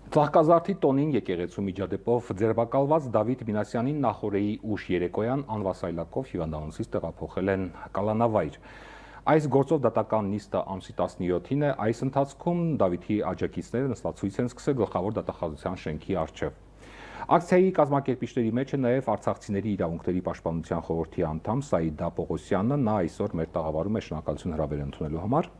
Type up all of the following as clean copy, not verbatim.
Ծաղկազարդի տոնին եկեղեցու միջադեպով ձերբակալված Դավիթ Մինասյանին նախօրեի ուշ երեկոյան անվասայլակով հիվանդանոցից տեղափոխել են կալանավայր։ Այս գործով դատական նիստը ամսի 17-ին է, այս ընթացքում Դավիթի աջակիցները նստացույց են սկսել գլխավոր դատախազության շենքի առջև։ Ակցիայի կազմակերպիչների մեջ է նաև Արցախցիների իրավունքների պաշտպանության խորհրդի անդամ Սաիդա Պողոսյանը, նա այսօր մեր տաղավարում է շնորհակալություն հրավեր ընդունելու համար։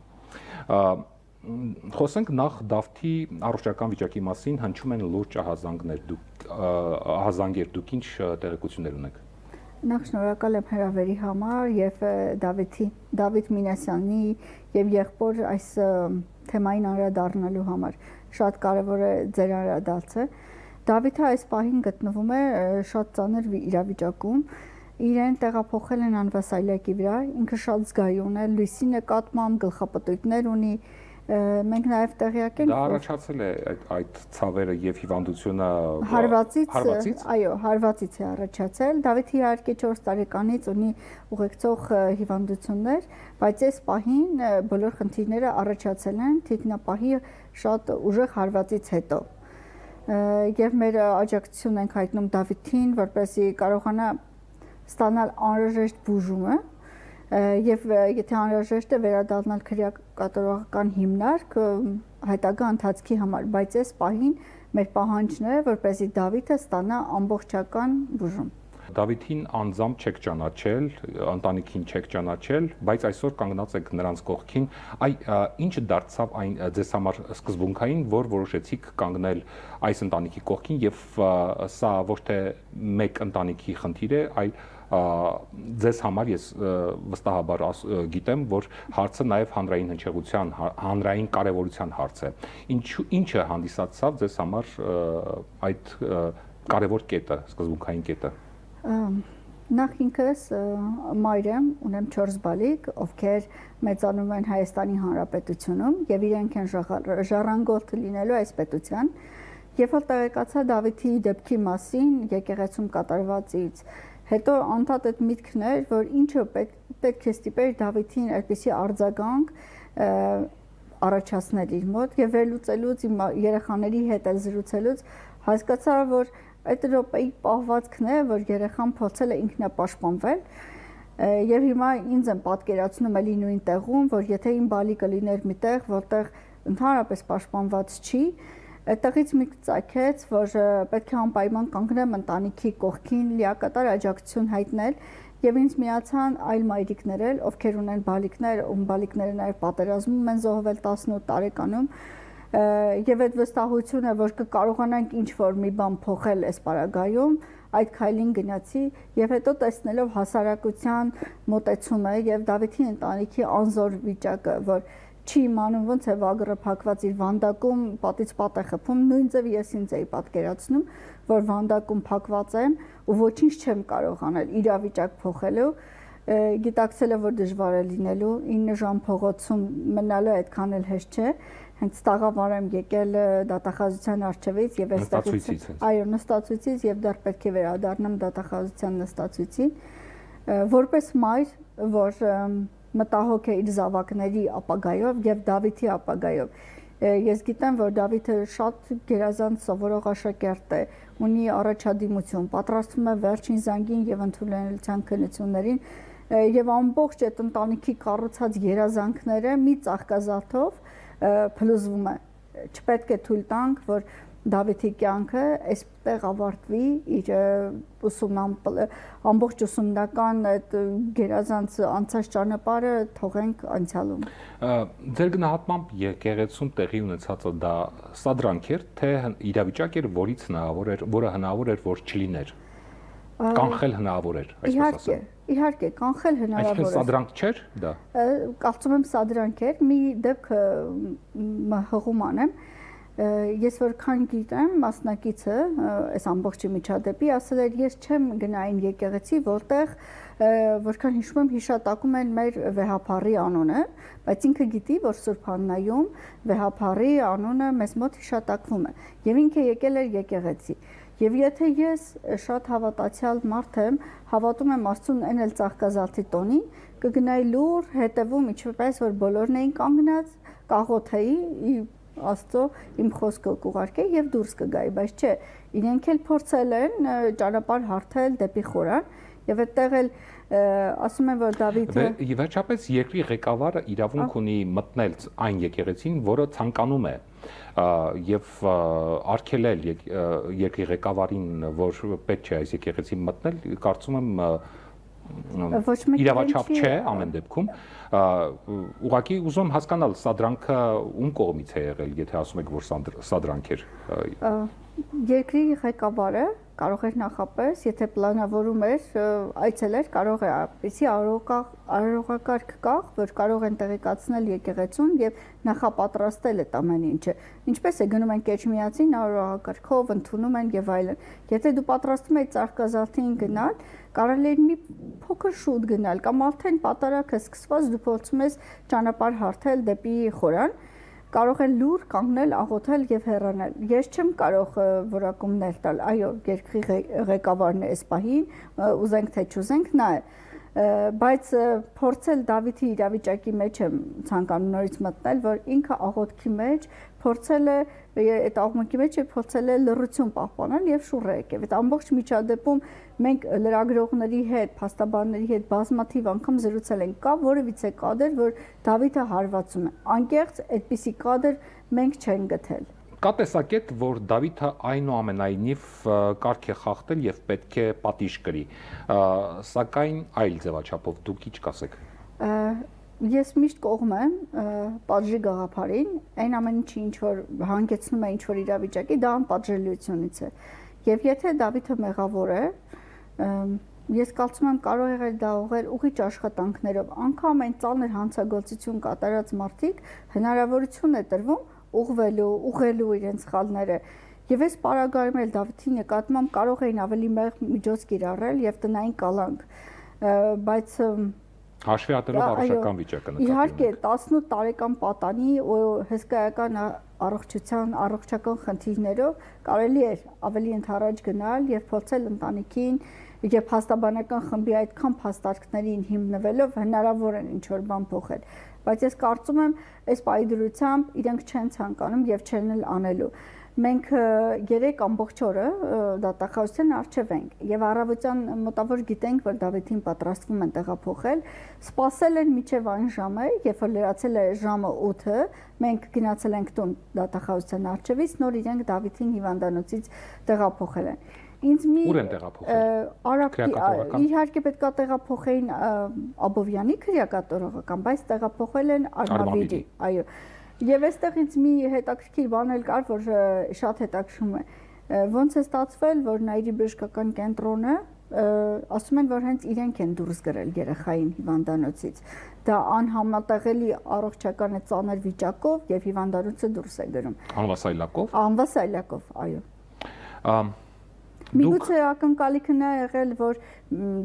Խոսենք նախ Դավթի առողջական վիճակի մասին, հնչում են լուրջ ահազանգեր, դուք ինչ տեղեկություններ ունեք։ Նախ շնորհակալ եմ հրավերի համար եւ Դավիթ Մինասյանի եւ եղբոր այս թեմային անդրադառնալու համար։ Շատ կարեւոր է ձեր անդրադարձը։ Դավիթը այս պահին գտնվում է շատ ծանր իրավիճակում։ Իրեն տեղափոխել են անվասայլակի վրա, ինքը շատ զգայուն է, լույսի նկատմամբ գլխապտույտներ ունի։ Մենք նաև տեղյակ ենք, դա առաջացել է այդ ցավերը եւ հիվանդությունը հարվածից, այո, հարվածից է առաջացել։ Դավիթը իհարկե 4 տարեկանից ունի ուղեկցող հիվանդություններ, բայց այս պահին բոլոր խնդիրները առաջացել են թիկնապահի շատ ուժեղ հարվածից հետո։ Եվ մեր աջակցությունն ենք հայտնում Դավիթին, որպեսզի կարողանա ստանալ անհրաժեշտ բուժումը եւ եթե անհրաժեշտ է վերադառնալ քրեակատարողական հիմնարկ հետագա ընթացքի համար, բայց այս պահին մեր պահանջն է, որպեսզի Դավիթը ստանա ամբողջական բուժում։ Դավիթին անձամբ չեք ճանաչել, ընտանիքին չեք ճանաչել, բայց այսօր կանգնած եք նրանց կողքին։ Ինչը դարձավ այն ձեզ համար սկզբունքային, որ որոշեցիք կանգնել այս ընտանիքի կողքին եւ սա ոչ թե մեկ ընտանիքի խնդիր է, այլ ձեզ համար ես վստահաբար գիտեմ, որ հարցը նաև հանրային հնչեղության, հանրային կարևորության հարց է։ Ինչը հանդիսացավ ձեզ համար այդ կարևոր կետը, սկզբունքային կետը։ Նախ ինքս մայր եմ, ունեմ 4 բալիկ, ովքեր մեծանում են Հայաստանի Հանրապետությունում եւ իրենք են ժառանգորդ լինելու այս պետության։ Երբ որ տեղեկացա Դավիթի դեպքի մասին եկեղեցում կատարվածից, հետո անդադ այդ միտքն էր, որ ինչը պետք է ստիպեր Դավիթին այդպիսի արձագանք առաջացնել իր մոտ եւ վերլուծելուց իմ երեխաների հետ զրուցելուց հասկացա, որ այդ րոպեի պահվածքն է, որ երեխան փորձել է ինքնապաշտպանվել եւ հիմա ինձ եմ պատկերացնում էլի նույն տեղում, որ եթե իմ բալիկը լիներ միտեղ, որտեղ ընդհանրապես պաշտպանված չի, այդտեղից մի ծագեց, որ պետք է անպայման կանգնեմ ընտանիքի կողքին, լիակատար աջակցություն հայտնել եւ ինձ միացան այլ մայրիկներ էլ, ովքեր ունեն բալիկներ, ում բալիկները նաեւ պատերազմում են զոհվել 18 տարեկանում եւ այդ վստահությունը, որ կկարողանանք ինչ-որ մի բան փոխել այս պարագայում, այդ քայլին գնացի եւ հետո տեսնելով հասարակության մոտեցումը եւ Դավիթի ընտանիքի անզոր վիճակը, որ չի իմանում ոնց է վագրը փակված իր վանդակում, պատից պատ է խփում, նույն ձև ես ինձ էի պատկերացնում, որ վանդակում փակված եմ ու ոչինչ չեմ կարող անել իրավիճակ փոխելու, գիտակցելով որ դժվար է լինելու 9 ժամ փողոցում մնալը այդքան էլ հեշտ չէ, հենց տաղավար եմ եկել դատախազության առջևից եւ այստեղից, այո, նստածույցից եւ դեռ պետք է վերադառնամ դատախազության նստածույցին, որպես մայր, որ մտահոգ է իր զավակների ապագայով եւ Դավիթի ապագայով։ Ես գիտեմ, որ Դավիթը շատ գերազանց սովորող աշակերտ է, ունի առաջադիմություն, պատրաստվում է վերջին զանգին եւ ընդունելության քննություններին եւ ամբողջ այդ ընտանիքի կառուցած երազանքները մի ծաղկազարդով փլուզվում է։ Չպետք է թույլ տանք, որ Դավիթի կյանքը այստեղ ավարտվի իր ամբողջ ուսումնական այդ գերազանց անցած ճանապարհը թողենք անցյալում։ Ձեր գնահատմամբ եկեղեցում տեղի ունեցածը դա սադրանք էր, թե իրավիճակ էր, որը հնարավոր էր, որ չլիներ։ Կանխել հնարավոր էր, այսպես ասեմ։ Իհարկե, կանխել հնարավոր է։ Այսինքն սադրանք չէր դա։ Կարծում եմ սադրանք էր, մի դեպք հղում անեմ։ Ես որքան գիտեմ, մասնակիցը այս ամբողջ միջադեպի ասել էր, ես չեմ գնա այն եկեղեցի, որտեղ որքան հիշում եմ հիշատակում են մեր վեհափառի անունը, բայց ինքը գիտի, որ Սուրբ Աննայում վեհափառի անունը մեզ մոտ հիշատակվում է, եւ ինքը եկել էր եկեղեցի։ Եվ եթե ես շատ հավատացյալ մարդ եմ, հավատում եմ Աստծուն այն էլ ծաղկազարդի տոնին, կգնայի լուր հետևում, ինչպես որ բոլորն էին կանգնած, կաղոթեի Աստծո իմ խոսքը կուղարկե եւ դուրս կգայի, բայց չէ, իրենք էլ փորձել են ճանապարհ հարթել դեպի խորան եւ այդտեղ էլ ասում են, որ Դավիթը Վերջապես երկրի ղեկավարը իրավունք ունի մտնել այն եկեղեցին, որը ցանկանում է եւ արգելել երկրի ղեկավարին, որ պետք չէ այս եկեղեցին մտնել, կարծում եմ իրավաչափ չէ ամեն դեպքում ուղղակի ուզում հասկանալ սա դրանքը ում կողմից է եղել, եթե ասում եք, որ սա դրանք էր երկրի ղեկավարը կարող էր նախապես, եթե պլանավորում էր այցելեր, կարող է այդպիսի արարողակարգ կա, որ կարող են տեղեկացնել եկեղեցուն եւ նախապատրաստել այդ ամեն ինչը։ Ինչպես է գնում են Կեչմիածին արարողակարգով, ընդունում են եւ այլն։ Եթե դու պատրաստում ես Ծաղկազարդին գնալ, կարելի է մի փոքր շուտ գնալ կամ արդեն պատարակը սկսված դու փորձում ես ճանապարհ հարթել դեպի խորան, կարող են լուր կանգնել, աղոթել եւ հեռանալ։ Ես չեմ կարող որակումներ տալ, այո, երկրի ղեկավարն է այս պահին, ուզենք թե չուզենք, նա է, բայց փորձել Դավիթի իրավիճակի մեջ եմ ցանկանում նորից մտնել, որ ինքը աղոթքի մեջ փորձել է այդ աղմուկի մեջ փորձել է լռություն պահպանել եւ շուռ եկել։ Այդ ամբողջ միջադեպում մենք լրագրողների հետ, փաստաբանների հետ բազմաթիվ անգամ զրուցել ենք, կա որևիցե կադր, որ Դավիթը հարվածում է։ Անկեղծ այդպիսի կադր մենք չենք գտել։ Կա տեսակետ, որ Դավիթը այնուամենայնիվ կարգ է խախտել եւ պետք է պատիժ կրի, սակայն այլ ձևաչափով դուք ինչ կասեք։ Ես միշտ կողմ եմ պատժի գաղափարին, այն ամեն ինչի ինչ որ հանգեցնում է ինչ որ իրավիճակի, դա անպատժելիությունից է։ Եվ եթե Դավիթը մեղավոր է, ես կարծում եմ կարող եղել դա ուղղել ուղիչ աշխատանքներով, անգամ այն ծանր հանցագործություն կատարած մարդիկ հնարավորություն է տրվում ուղղելու իրենց սխալները։ Եվ այս պարագայում էլ Դավիթի նկատմամբ կարող էին ավելի մեծ միջոց կիրառել եւ տնային կալանք, բայց հաշվի առնելով առողջական վիճակը նկատի ունենք։ Իհարկե 18 տարեկան պատանի ու հսկայական առողջական խնդիրներով կարելի էր ավելի ընդառաջ գնալ եւ փորձել ընտանիքին եւ փաստաբանական խմբի այդքան փաստարկներին հիմնվելով հնարավոր են ինչ որ բան փոխել, բայց ես կարծում եմ այս պայդրությամբ իրենք չեն ցանկանում եւ չեն էլ անելու։ Մենք 3 ամբողջ օրը դատախազության առջև ենք եւ առավոտյան մոտավոր գիտենք, որ Դավիթին պատրաստվում են տեղափոխել, սպասել են մինչեւ այն ժամը, երբ որ լրացել է ժամը 8-ը, մենք գնացել ենք տուն դատախազության առջևից, նոր իրենք Դավիթին հիվանդանոցից տեղափոխել են։ Ինձ մի ուր են տեղափոխել։ Իհարկե պետքա տեղափոխեին Աբովյանի քրեակատորողական, բայց տեղափոխել են Արմավիրի, այո։ Եվ այստեղ ինձ մի հետաքրքիր բան էլ կար, որ շատ հետաքրքրում է։ Ոնց է ստացվել, որ Նաիրի բժշկական կենտրոնը ասում են, որ հենց իրենք են դուրս գրել երեխային հիվանդանոցից։ Դա անհամատեղելի առողջական է ծանր վիճակով եւ հիվանդանոցը դուրս է գրում։ Անվասայլակով։ Անվասայլակով, այո։ Միգուցե ակնկալիքը նա եղել, որ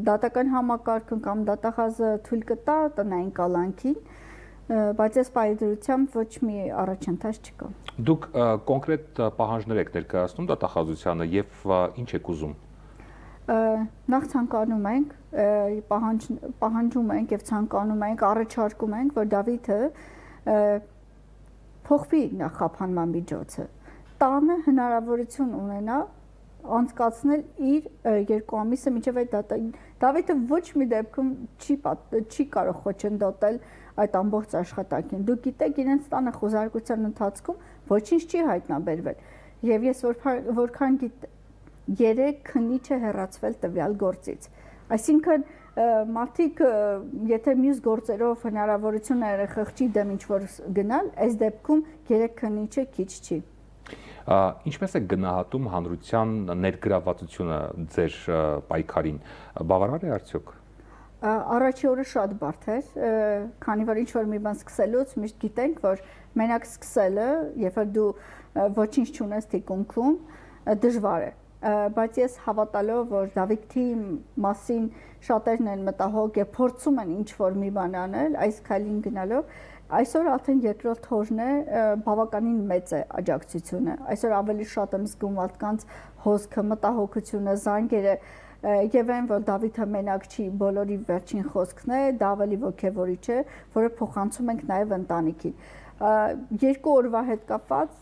դատական համակարգում կամ դատախազը թույլ կտա տնային կալանքին, բայց այս պայդրությամբ ոչ մի առաջընթաց չկա։ Դուք կոնկրետ պահանջներ եք ներկայացնում դատախազությանը եւ ինչ եք ուզում։ Նախ ցանկանում ենք, պահանջում ենք եւ ցանկանում ենք, առաջարկում ենք, որ Դավիթը փոխվի նախապանման միջոցը։ Տանը հնարավորություն ունենա անցկացնել իր 2 ամիսը մինչև այդ դատային։ Դավիթը ոչ մի դեպքում չի կարող խոչընդոտել այդ ամբողջ աշխատանքին։ Դուք գիտեք, իրենց տանը խոզարկության ընթացքում ոչինչ չի հայտնաբերվել։ Եվ ես որքան գիտեմ, 3 քննիչ է հեռացվել տվյալ գործից։ Այսինքն մարդիկ, եթե մյուս գործերով հնարավորություն է խղճի դեմ ինչ-որ գնալ, այս դեպքում 3 քննիչը քիչ չի։ Ինչպես է գնահատում հանրության ներգրավվածությունը ձեր պայքարին, բավարար է արդյոք։ Առաջի օրը շատ բարդ էր, քանի որ ինչ-որ մի բան սկսելուց միշտ գիտենք, որ մենակ սկսելը, երբ որ դու ոչինչ չունես թիկունքում, դժվար է, բայց ես հավատալով, որ Դավիթի մասին շատերն են մտահոգ եւ փորձում են ինչ-որ մի բան անել, այս քայլին գնալով, այսօր արդեն երկրորդ օրն է, բավականին մեծ է աջակցությունը, այսօր ավելի շատ եմ զգում մարդկանց հոսքը, մտահոգությունը, զանգերը եւ այն, որ Դավիթը մենակ չի, բոլորի վերջին խոսքն է, դա ավելի ոգևորիչ է, որը փոխանցում ենք նաեւ ընտանիքին։ Երկու օրվա հետ կապված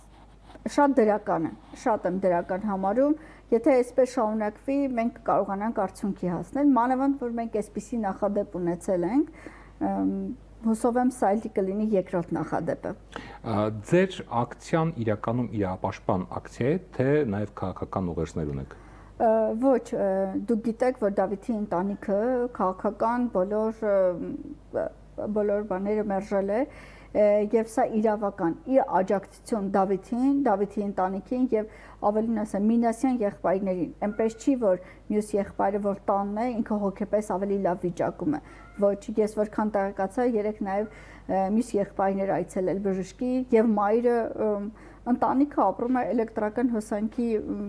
շատ դրական է, շատ եմ դրական համարում, եթե այսպես շարունակվի, մենք կարողանանք արդյունքի հասնել, մանավանդ որ մենք այսպիսի նախադեպ ունեցել ենք, հուսով եմ սա կլինի երկրորդ նախադեպը։ Ձեր ակցիան իրականում իրապաշտպան ակցիա է, թե նաև քաղաքական ուղերձներ ունեք։ Ոչ, դուք գիտեք, որ Դավիթի ընտանիքը քաղաքական բոլոր բաները մերժել է եւ սա իրավական աջակցություն Դավիթի ընտանիքին եւ ավելին ասեմ Մինասյան եղբայրներին, այնպես չի որ մյուս եղբայրը որ տանն է ինքը հոգեպես ավելի լավ վիճակում է, ոչ, ես որքան տեղեկացա երեք նաեւ մյուս եղբայրներ այցելել բժշկի եւ մայրը ընտանիքը ապրում է էլեկտրական հոսանքի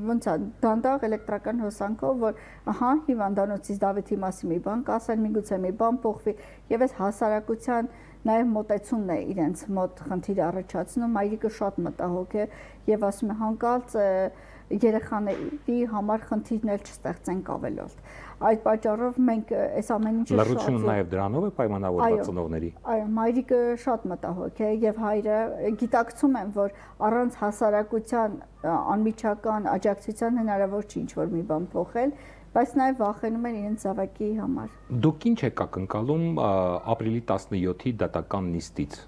ոնց է դանդաղ էլեկտրական հոսանքով որ ահա հիվանդանոցից Դավիթի մասին մի բան կասեն միգուցե մի բան փոխվի եւ այս հասարակության նաև մոտեցումն է իրենց մոտ խնդիր առաջացնում մայրիկը շատ մտահոգ է եւ ասում է հանկարծ երեխաների համար խնդիրներ չստեղծենք ավելորդ այդ պատճառով մենք այս ամեն ինչը լրությունը նաև դրանով է պայմանավորված ծնողների այո մայրիկը շատ մտահոգ է եւ հայրը գիտակցում են որ առանց հասարակության անմիջական աջակցության հնարավոր չի ինչ-որ մի բան փոխել բայց նաև վախենում են իրենց զավակի համար Դուք ինչ եք ակնկալում ապրիլի 17-ի դատական նիստից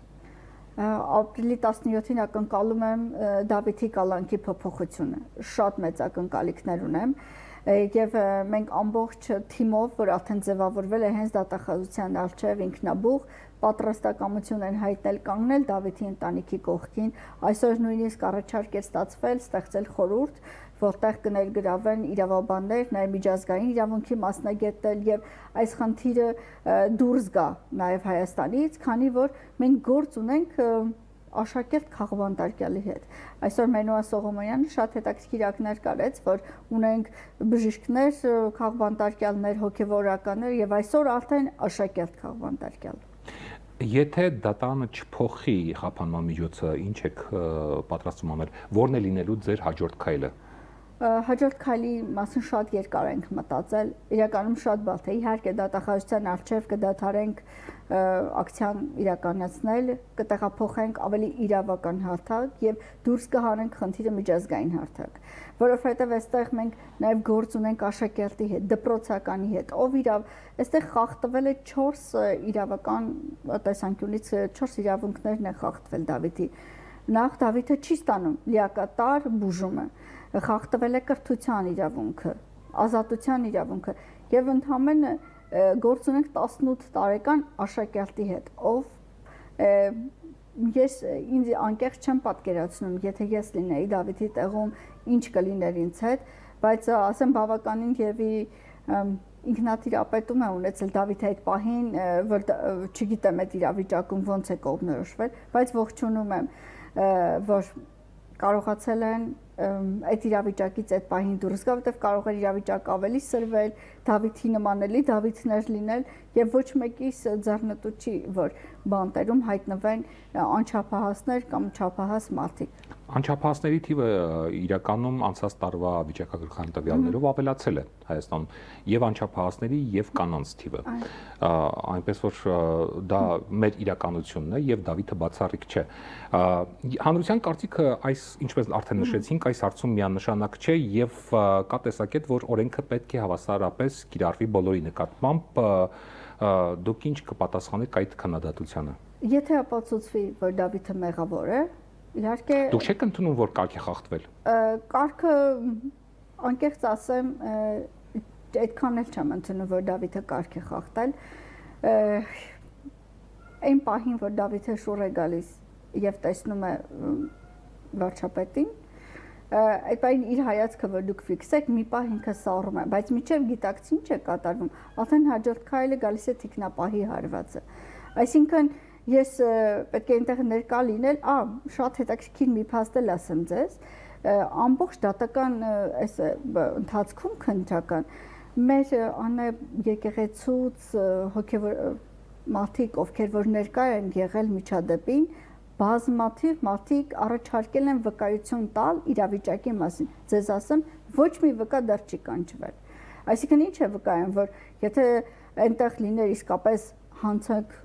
ապրիլի 17-ին ակնկալում եմ Դավիթի կալանքի փոփոխությունը շատ մեծ ակնկալիքներ ունեմ եւ մենք ամբողջ թիմով որ արդեն ձևավորվել է հենց դատախազության արչեւ ինքնաբուխ պատրաստակամություն են հայտնել կանգնել Դավիթի ընտանիքի կողքին այսօր նույնիսկ առաջարկ է ստացվել ստեղծել խորհուրդ որտեղ կներգրավեն իրավաբաններ, նաև միջազգային իրավունքի մասնագետներ եւ այս խնդիրը դուրս գա նաև Հայաստանից, քանի որ մենք գործ ունենք աշակերտ քաղբանտարկյալի հետ։ Այսօր Մենուա Սողոմոնյանը շատ հետաքրքիր ակնարկ արեց, որ ունենք բժիշկներ, քաղբանտարկյալներ, հոգեվորականներ եւ այսօր արդեն աշակերտ քաղբանտարկյալ։ Եթե դատանը չփոխի խափանման միջոցը, ինչ եք պատրաստվում անել, ո՞րն է լինելու ձեր հաջորդ քայլը։ Հաջորդ քայլի մասին շատ երկար ենք մտածել, իրականում շատ բարդ է, իհարկե դատախազության առջև կդադարենք ակցիան իրականացնել, կտեղափոխենք ավելի իրավական հարթակ եւ դուրս կհանենք խնդիրը միջազգային հարթակ, որովհետեւ այստեղ մենք նաեւ գործ ունենք աշակերտի հետ, դպրոցականի հետ, ով այստեղ խախտվել է 4 իրավական տեսանկյունից 4 իրավունքներն է խախտվել Դավիթի։ Նախ Դավիթը չի ստանում լիակատար բուժումը խախտվել է կրթության իրավունքը, ազատության իրավունքը եւ ընդհանրապես գործ ունենք 18 տարեկան աշակերտի հետ, ով ես ինձ անկեղծ չեմ պատկերացնում, եթե ես լինեի Դավիթի տեղում, ինչ կլիներ ինձ հետ, բայց ասեմ բավականին եւի ինքնատիրապետում է ունեցել Դավիթի այդ պահին, որ չգիտեմ այդ իրավիճակում ոնց է կողմնորոշվել, բայց ողջունում եմ, որ կարողացել են այդ իրավիճակից այդ պահին դուրս գա, որտեղ կարող էր իրավիճակը ավելի սրվել, Դավիթի նմանելի Դավիթներ լինել եւ ոչ մեկիս ձեռնտու չի, որ բանտերում հայտնվեն անչափահասներ կամ չափահաս մարդիկ։ Անչափահասների թիվը իրականում անցած տարվա վիճակագրական տվյալներով ավելացել է Հայաստանում եւ անչափահասների եւ կանանց թիվը։ Այնպես որ դա մեր իրականությունն է եւ Դավիթը բացառիկ չէ։ Հանրության կարծիքը այս ինչպես արդեն նշեցինք, այս հարցում միանշանակ չէ եւ կա տեսակետ, որ օրենքը պետք է հավասարապես կիրառվի բոլորի նկատմամբ դուք ինչ կպատասխանեք այդ քննադատությանը։ Եթե ապացուցվի, որ Դավիթը մեղավոր է, իհարկե Դուք չեք ընդունում, որ կարգ է խախտվել։ Կարգը անկեղծ ասեմ, այդքան էլ չեմ ընդունում, որ Դավիթը կարգ է խախտել։ Այն պահին, որ Դավիթը շուռ է գալիս եւ տեսնում է վարչապետին, այդ պահին իր հայացքը որ դուք ֆիքսեք, մի պահ ինքը սառում է, բայց միջև գիտակցի ինչ է կատարվում, արդեն հաջորդ քայլը գալիս է թիկնապահի հարվածը։ Այսինքն ես պետք է այնտեղ ներկա լինել, շատ հետաքրքիր մի փաստ էլ ասեմ ձեզ, ամբողջ դատական այս ընթացքում քննչական մեր անե եկեղեցուց հոգևոր մարդիկ, ովքեր որ ներկա են եղել միջադեպին, բազմաթիվ մարդիկ առաջարկել են վկայություն տալ իրավիճակի մասին։ Ձեզ ասեմ, ոչ մի վկա դեռ չի կանչվել։ Այսինքն ինչ է վկայում, որ եթե այնտեղ լիներ իսկապես հանցանք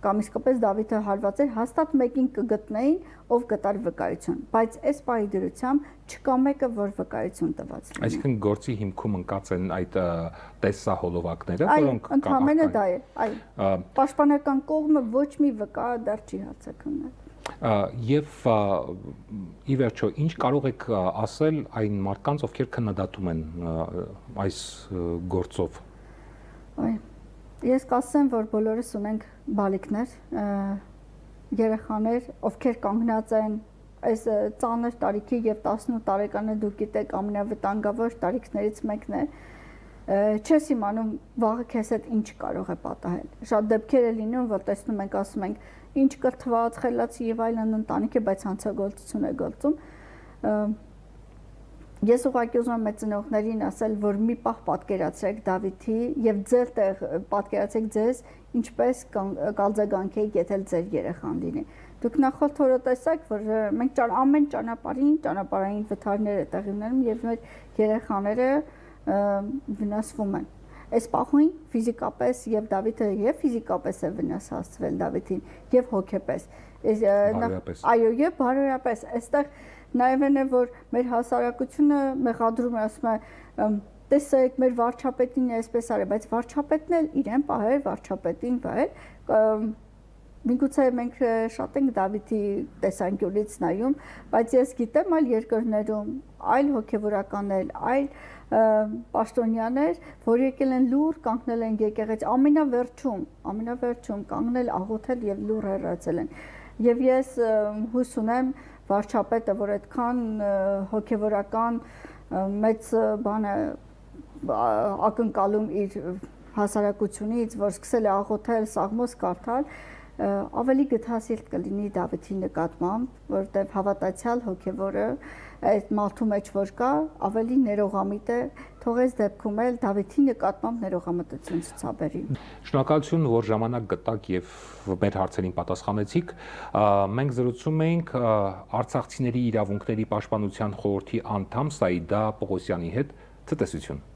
կամ իսկապես Դավիթը հարված էր, հաստատ մեկին կգտնեին, ով կտար վկայություն, բայց այս պահի դրությամբ չկա մեկը, որ վկայություն տված լինի։ Այսինքն գործի հիմքում ընկած են այդ տեսահոլովակները, որոնք ընդհանրապես դա է, այո։ Պաշտպանական կողմը ոչ մի վկա դեռ չի հարձակումներ։ Եվ ի վերջո ինչ կարող եք ասել այն մարդկանց, ովքեր քննադատում են այս գործով։ Ես կասեմ, որ բոլորս ունենք բալիկներ, երեխաներ, ովքեր կանգնած են այս ծանր տարիքի եւ 18 տարեկանը դուք գիտեք ամենավտանգավոր տարիքներից մեկն է, չես իմանում վաղը քեզ հետ ինչ կարող է պատահել։ Շատ դեպքեր է լինում, որ տեսնում ենք, ասում ենք, ինչ կրթված, խելացի եւ այլն ընտանիք է, բայց հանցագործություն է գործում։ Ես ուղղակի ուզում եմ մեծ ծնողներին ասել, որ մի պահ պատկերացրեք Դավիթի եւ ձեր տեղ պատկերացրեք ձեզ ինչպես կալձագանքեիք, եթե ձեր երեխան լինի։ Դուք նախորդ օրը տեսաք, որ մենք ամեն ճանապարհային վթարներ է տեղի ունենում եւ մեր երեխաները վնասվում են։ Այս պահին ֆիզիկապես եւ Դավիթը եւ ֆիզիկապես է վնաս հասցվել Դավիթին եւ հոգեպես։ Այո, եւ բարոյապես այստեղ նաև է, որ մեր հասարակությունը մեղադրում է, ասում է, տեսեք, մեր վարչապետին է այսպես արել, բայց վարչապետն էլ իրեն պահեր, վարչապետին պահեր։ Միգուցե մենք շատ ենք Դավիթի տեսանկյունից նայում, բայց ես գիտեմ այլ երկրներում, այլ հոգևորականներ, այլ պաշտոնյաներ, որ եկել են լուր, կանգնել են եկեղեցի, ամենավերջում կանգնել, աղոթել եւ լուր հեռացել են։ Եվ ես հույս ունեմ վարչապետը, որ այդքան հոգևորական մեծ բան է ակնկալում իր հասարակությունից, որ սկսել է աղոթել, սաղմոս կարդալ, ավելի գթասիրտ կլինի Դավիթի նկատմամբ, որտեղ հավատացյալ հոգևորը այդ մարդու մեջ որ կա, ավելի ներողամիտ է, թող այս դեպքում էլ Դավիթի նկատմամբ ներողամտություն ցուցաբերի։ Շնորհակալություն, որ ժամանակ գտաք եւ մեր հարցերին պատասխանեցիք։ Մենք զրուցում էինք Արցախցիների իրավունքների պաշտպանության խորհրդի անդամ Սաիդա Պողոսյանի հետ։ Ցտեսություն։